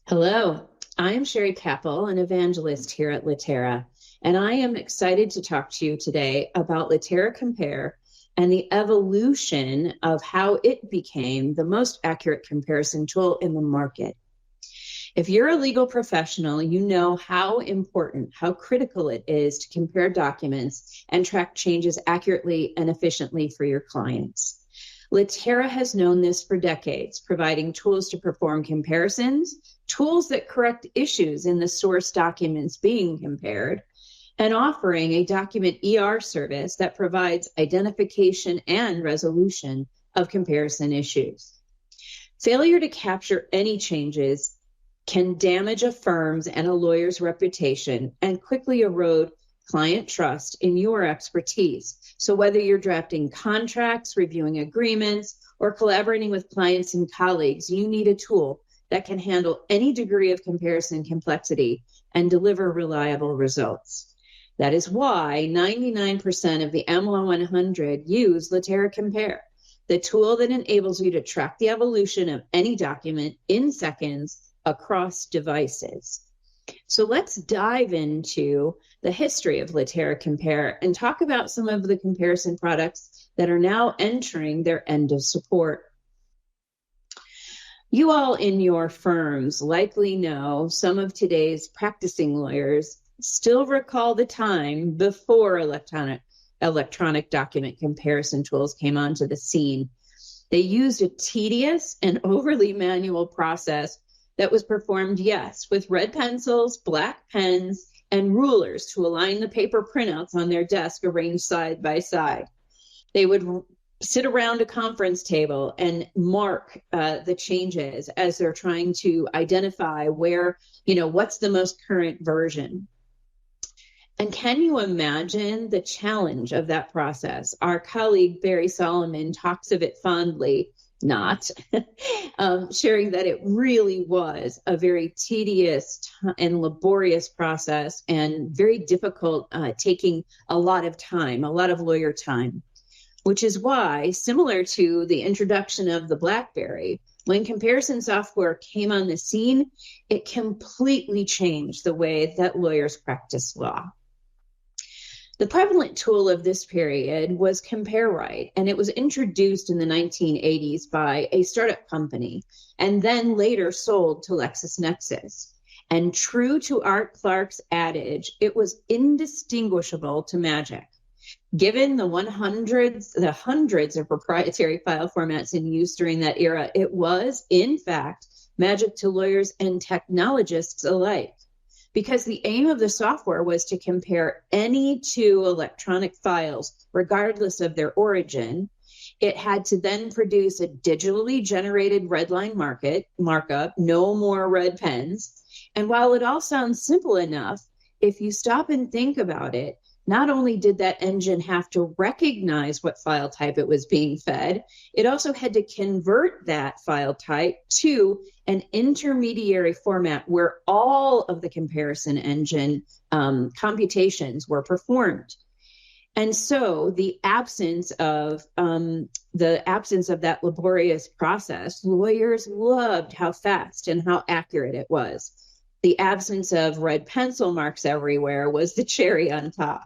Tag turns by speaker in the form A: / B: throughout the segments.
A: Hello, I'm Sherry Capel, an evangelist here at Litera, and I am excited to talk to you today about Litera Compare and the evolution of how it became the most accurate comparison tool in the market. If you're a legal professional, you know how important, how critical it is to compare documents and track changes accurately and efficiently for your clients. Litera has known this for decades, providing tools to perform comparisons, tools that correct issues in the source documents being compared, and offering a document ER service that provides identification and resolution of comparison issues. Failure to capture any changes can damage a firm's and a lawyer's reputation and quickly erode client trust in your expertise. So whether you're drafting contracts, reviewing agreements, or collaborating with clients and colleagues, you need a tool that can handle any degree of comparison complexity and deliver reliable results. That is why 99% of the AmLaw 100 use Litera Compare, the tool that enables you to track the evolution of any document in seconds across devices. So let's dive into the history of Litera Compare and talk about some of the comparison products that are now entering their end of support. You all in your firms likely know some of today's practicing lawyers still recall the time before electronic document comparison tools came onto the scene. They used a tedious and overly manual process that was performed, yes, with red pencils, black pens, and rulers to align the paper printouts on their desk arranged side by side. They would sit around a conference table and mark the changes as they're trying to identify what's the most current version. And can you imagine the challenge of that process? Our colleague Barry Solomon talks of it fondly, not sharing that it really was a very tedious and laborious process and very difficult, taking a lot of time, a lot of lawyer time, which is why, similar to the introduction of the BlackBerry, when comparison software came on the scene, it completely changed the way that lawyers practice law. The prevalent tool of this period was CompareWrite, and it was introduced in the 1980s by a startup company and then later sold to LexisNexis. And true to Art Clark's adage, it was indistinguishable to magic. Given the hundreds of proprietary file formats in use during that era, it was, in fact, magic to lawyers and technologists alike. Because the aim of the software was to compare any two electronic files, regardless of their origin. It had to then produce a digitally generated red line markup, no more red pens. And while it all sounds simple enough, if you stop and think about it, not only did that engine have to recognize what file type it was being fed, it also had to convert that file type to an intermediary format where all of the comparison engine computations were performed. And so the absence of that laborious process, lawyers loved how fast and how accurate it was. The absence of red pencil marks everywhere was the cherry on top.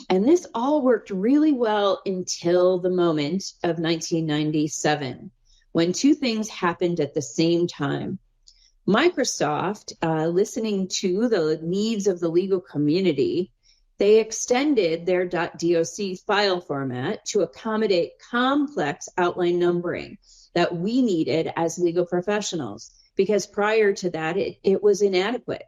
A: And this all worked really well until the moment of 1997, when two things happened at the same time. Microsoft, listening to the needs of the legal community, they extended their .doc file format to accommodate complex outline numbering that we needed as legal professionals, because prior to that, it was inadequate.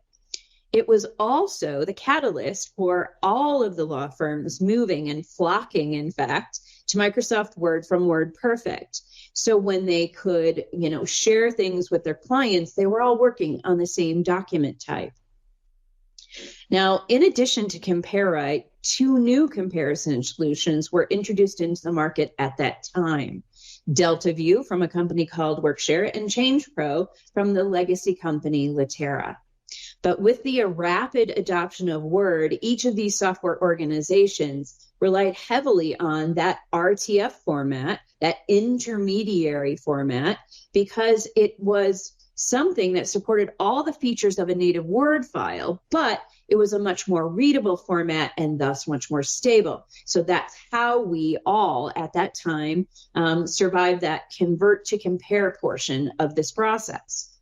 A: It was also the catalyst for all of the law firms moving and flocking, in fact, to Microsoft Word from WordPerfect. So when they could, share things with their clients, they were all working on the same document type. Now, in addition to CompareWrite, two new comparison solutions were introduced into the market at that time. DeltaView from a company called Workshare and ChangePro from the legacy company Litera. But with the rapid adoption of Word, each of these software organizations relied heavily on that RTF format, that intermediary format, because it was something that supported all the features of a native Word file, but it was a much more readable format and thus much more stable. So that's how we all at that time survived that convert to compare portion of this process.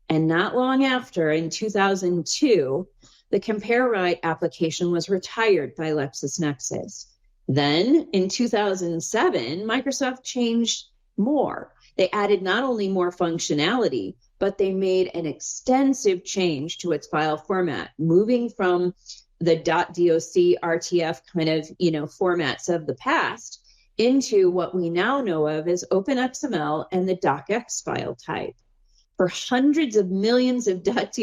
A: And not long after, in 2002, the compare write application was retired by LexisNexis. Then in 2007, Microsoft changed more. They added not only more functionality, but they made an extensive change to its file format, moving from the .doc, RTF kind of, formats of the past into what we now know of as OpenXML and the docx file type. For hundreds of millions of .doc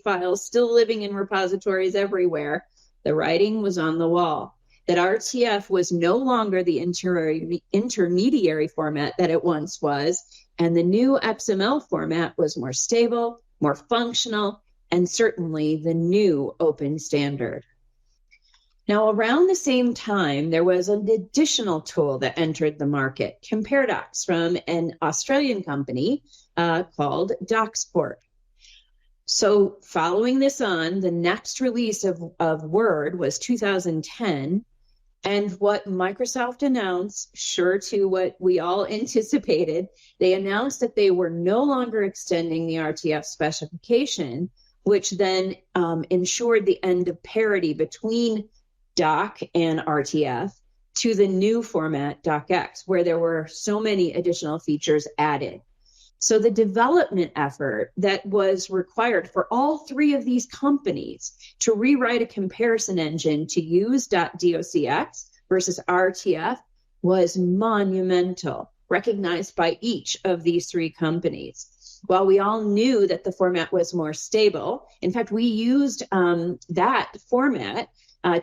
A: files still living in repositories everywhere, the writing was on the wall that RTF was no longer the intermediary format that it once was, and the new XML format was more stable, more functional, and certainly the new open standard. Now, around the same time, there was an additional tool that entered the market, CompareDocs, from an Australian company called DocsPort. So following this on, the next release of Word was 2010. And what Microsoft announced, sure to what we all anticipated, they announced that they were no longer extending the RTF specification, which then ensured the end of parity between Doc and RTF to the new format docx, where there were so many additional features added. So the development effort that was required for all three of these companies to rewrite a comparison engine to use .docx versus RTF was monumental, recognized by each of these three companies. While we all knew that the format was more stable, in fact, we used that format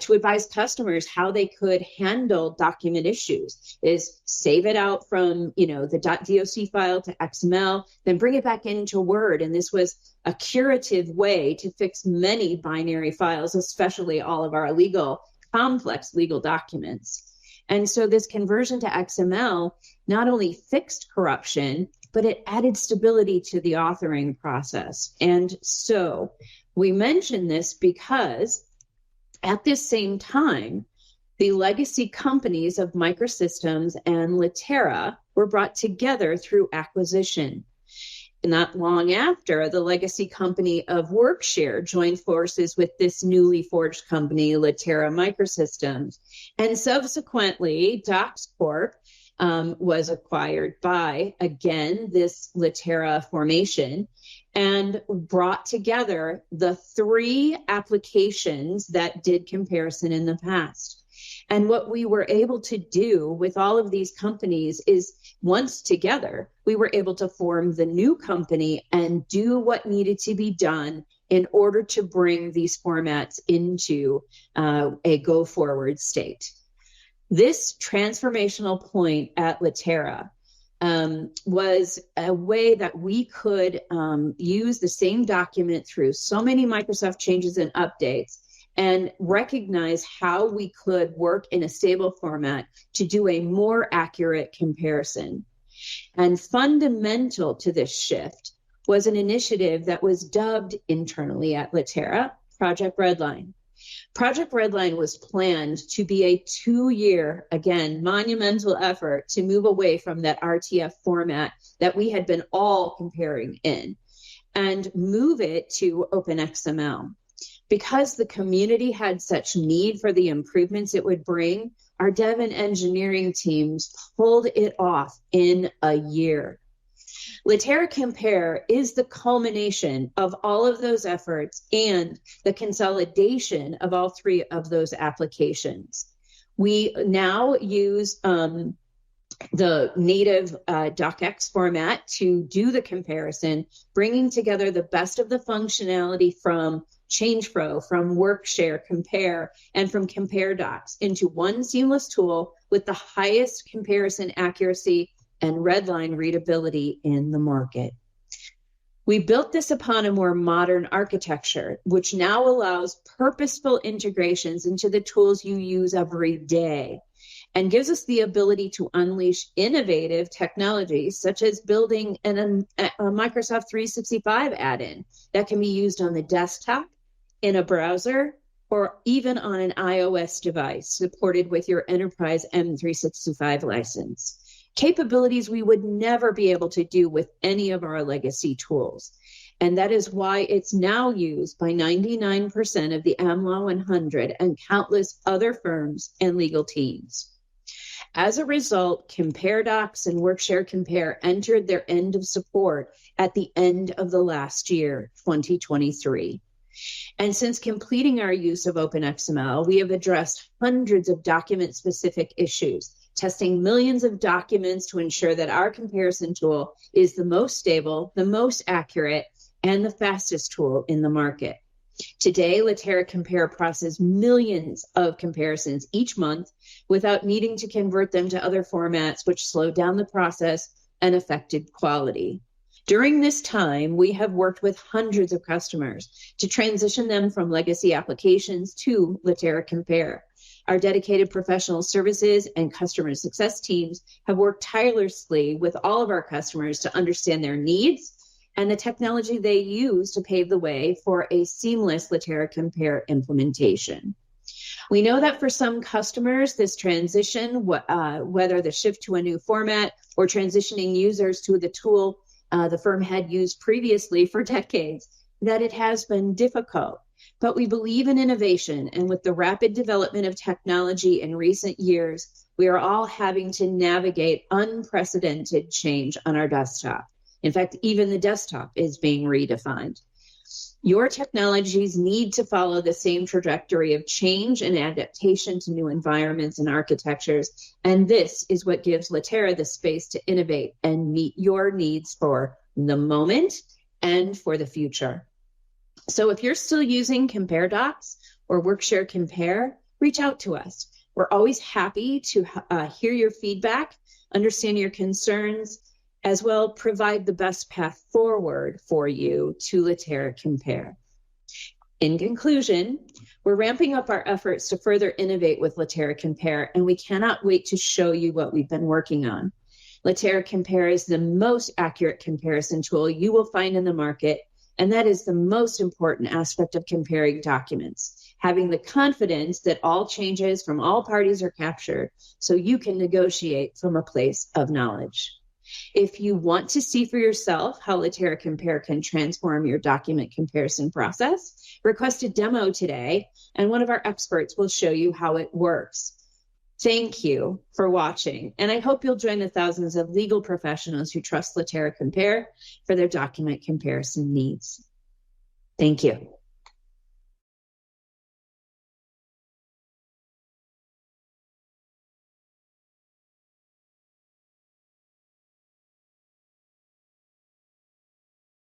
A: to advise customers how they could handle document issues, is save it out from, the .doc file to XML, then bring it back into Word. And this was a curative way to fix many binary files, especially all of our complex legal documents. And so this conversion to XML not only fixed corruption, but it added stability to the authoring process. And so we mention this because at this same time, the legacy companies of Microsystems and Litera were brought together through acquisition. Not long after, the legacy company of Workshare joined forces with this newly forged company, Litera Microsystems. And subsequently, DocsCorp was acquired by, again, this Litera formation, and brought together the three applications that did comparison in the past. And what we were able to do with all of these companies is, once together, we were able to form the new company and do what needed to be done in order to bring these formats into a go-forward state. This transformational point at Litera was a way that we could use the same document through so many Microsoft changes and updates and recognize how we could work in a stable format to do a more accurate comparison. And fundamental to this shift was an initiative that was dubbed internally at Litera Project Redline. Project Redline was planned to be a 2-year, again, monumental effort to move away from that RTF format that we had been all comparing in and move it to OpenXML. Because the community had such need for the improvements it would bring, our dev and engineering teams pulled it off in a year. Litera Compare is the culmination of all of those efforts and the consolidation of all three of those applications. We now use the native docx format to do the comparison, bringing together the best of the functionality from ChangePro, from Workshare, Compare, and from CompareDocs into one seamless tool with the highest comparison accuracy and redline readability in the market. We built this upon a more modern architecture, which now allows purposeful integrations into the tools you use every day. and gives us the ability to unleash innovative technologies such as building a Microsoft 365 add-in that can be used on the desktop, in a browser, or even on an iOS device supported with your enterprise M365 license. Capabilities we would never be able to do with any of our legacy tools. And that is why it's now used by 99% of the AmLaw 100 and countless other firms and legal teams. As a result, Compare Docs and Workshare Compare entered their end of support at the end of the last year, 2023. And since completing our use of OpenXML, we have addressed hundreds of document-specific issues, testing millions of documents to ensure that our comparison tool is the most stable, the most accurate, and the fastest tool in the market. Today, Litera Compare processes millions of comparisons each month without needing to convert them to other formats, which slowed down the process and affected quality. During this time, we have worked with hundreds of customers to transition them from legacy applications to Litera Compare. Our dedicated professional services and customer success teams have worked tirelessly with all of our customers to understand their needs and the technology they use to pave the way for a seamless Litera Compare implementation. We know that for some customers, this transition, whether the shift to a new format or transitioning users to the tool the firm had used previously for decades, that it has been difficult. But we believe in innovation, and with the rapid development of technology in recent years, we are all having to navigate unprecedented change on our desktop. In fact, even the desktop is being redefined. Your technologies need to follow the same trajectory of change and adaptation to new environments and architectures, and this is what gives Litera the space to innovate and meet your needs for the moment and for the future. So if you're still using Compare Docs or Workshare Compare, reach out to us. We're always happy to hear your feedback, understand your concerns, as well provide the best path forward for you to Litera Compare. In conclusion, we're ramping up our efforts to further innovate with Litera Compare, and we cannot wait to show you what we've been working on. Litera Compare is the most accurate comparison tool you will find in the market, and that is the most important aspect of comparing documents, having the confidence that all changes from all parties are captured so you can negotiate from a place of knowledge. If you want to see for yourself how Litera Compare can transform your document comparison process, request a demo today, and one of our experts will show you how it works. Thank you for watching, and I hope you'll join the thousands of legal professionals who trust Litera Compare for their document comparison needs. Thank you.